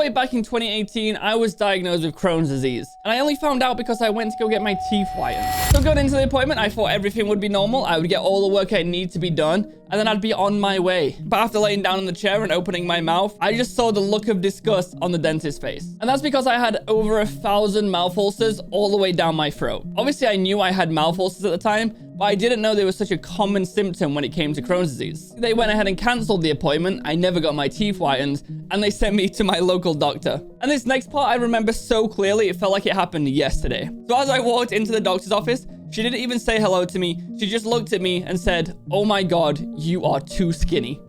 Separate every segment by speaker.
Speaker 1: way back in 2018, I was diagnosed with Crohn's disease. And I only found out because I went to go get my teeth whitened. So going into the appointment, I thought everything would be normal. I would get all the work I need to be done, and then I'd be on my way. But after laying down in the chair and opening my mouth, I just saw the look of disgust on the dentist's face. And that's because I had over 1,000 mouth ulcers all the way down my throat. Obviously, I knew I had mouth ulcers at the time, but I didn't know they were such a common symptom when it came to Crohn's disease. They went ahead and cancelled the appointment. I never got my teeth whitened, and they sent me to my local doctor. And this next part I remember so clearly, it felt like it happened yesterday. So as I walked into the doctor's office, she didn't even say hello to me. She just looked at me and said, "Oh my God, you are too skinny."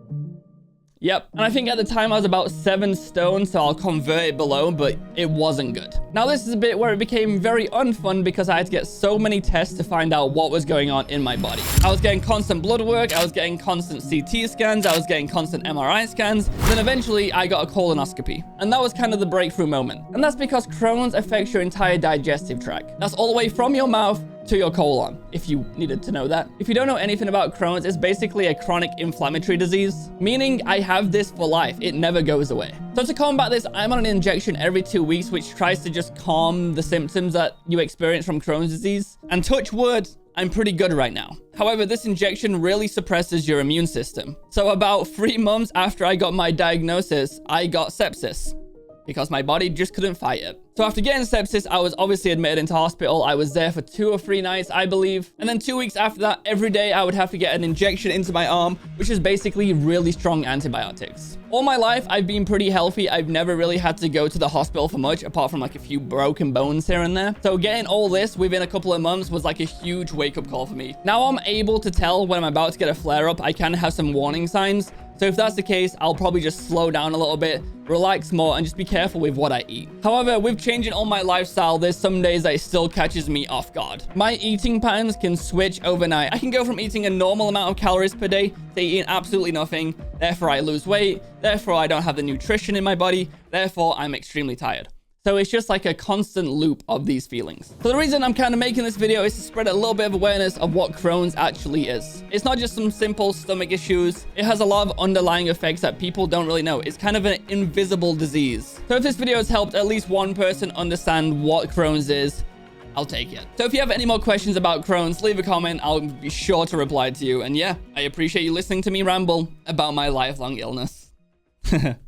Speaker 1: Yep. And I think at the time I was about 7 stone, so I'll convert it below, but it wasn't good. Now this is a bit where it became very unfun because I had to get so many tests to find out what was going on in my body. I was getting constant blood work, I was getting constant CT scans, I was getting constant MRI scans. Then eventually I got a colonoscopy. And that was kind of the breakthrough moment. And that's because Crohn's affects your entire digestive tract. That's all the way from your mouth to your colon, if you needed to know that. If you don't know anything about Crohn's, it's basically a chronic inflammatory disease, meaning I have this for life. It never goes away. So to combat this, I'm on an injection every 2 weeks, which tries to just calm the symptoms that you experience from Crohn's disease. And touch wood, I'm pretty good right now. However, this injection really suppresses your immune system. So about 3 months after I got my diagnosis, I got sepsis because my body just couldn't fight it. So after getting sepsis, I was obviously admitted into hospital. I was there for 2 or 3 nights, I believe. And then 2 weeks after that, every day I would have to get an injection into my arm, which is basically really strong antibiotics. All my life, I've been pretty healthy. I've never really had to go to the hospital for much, apart from like a few broken bones here and there. So getting all this within a couple of months was like a huge wake-up call for me. Now I'm able to tell when I'm about to get a flare-up. I can have some warning signs. So if that's the case, I'll probably just slow down a little bit, relax more, and just be careful with what I eat. However, with changing all my lifestyle, there's some days that it still catches me off guard. My eating patterns can switch overnight. I can go from eating a normal amount of calories per day to eating absolutely nothing. Therefore, I lose weight. Therefore, I don't have the nutrition in my body. Therefore, I'm extremely tired. So it's just like a constant loop of these feelings. So the reason I'm kind of making this video is to spread a little bit of awareness of what Crohn's actually is. It's not just some simple stomach issues. It has a lot of underlying effects that people don't really know. It's kind of an invisible disease. So if this video has helped at least one person understand what Crohn's is, I'll take it. So if you have any more questions about Crohn's, leave a comment. I'll be sure to reply to you. And yeah, I appreciate you listening to me ramble about my lifelong illness.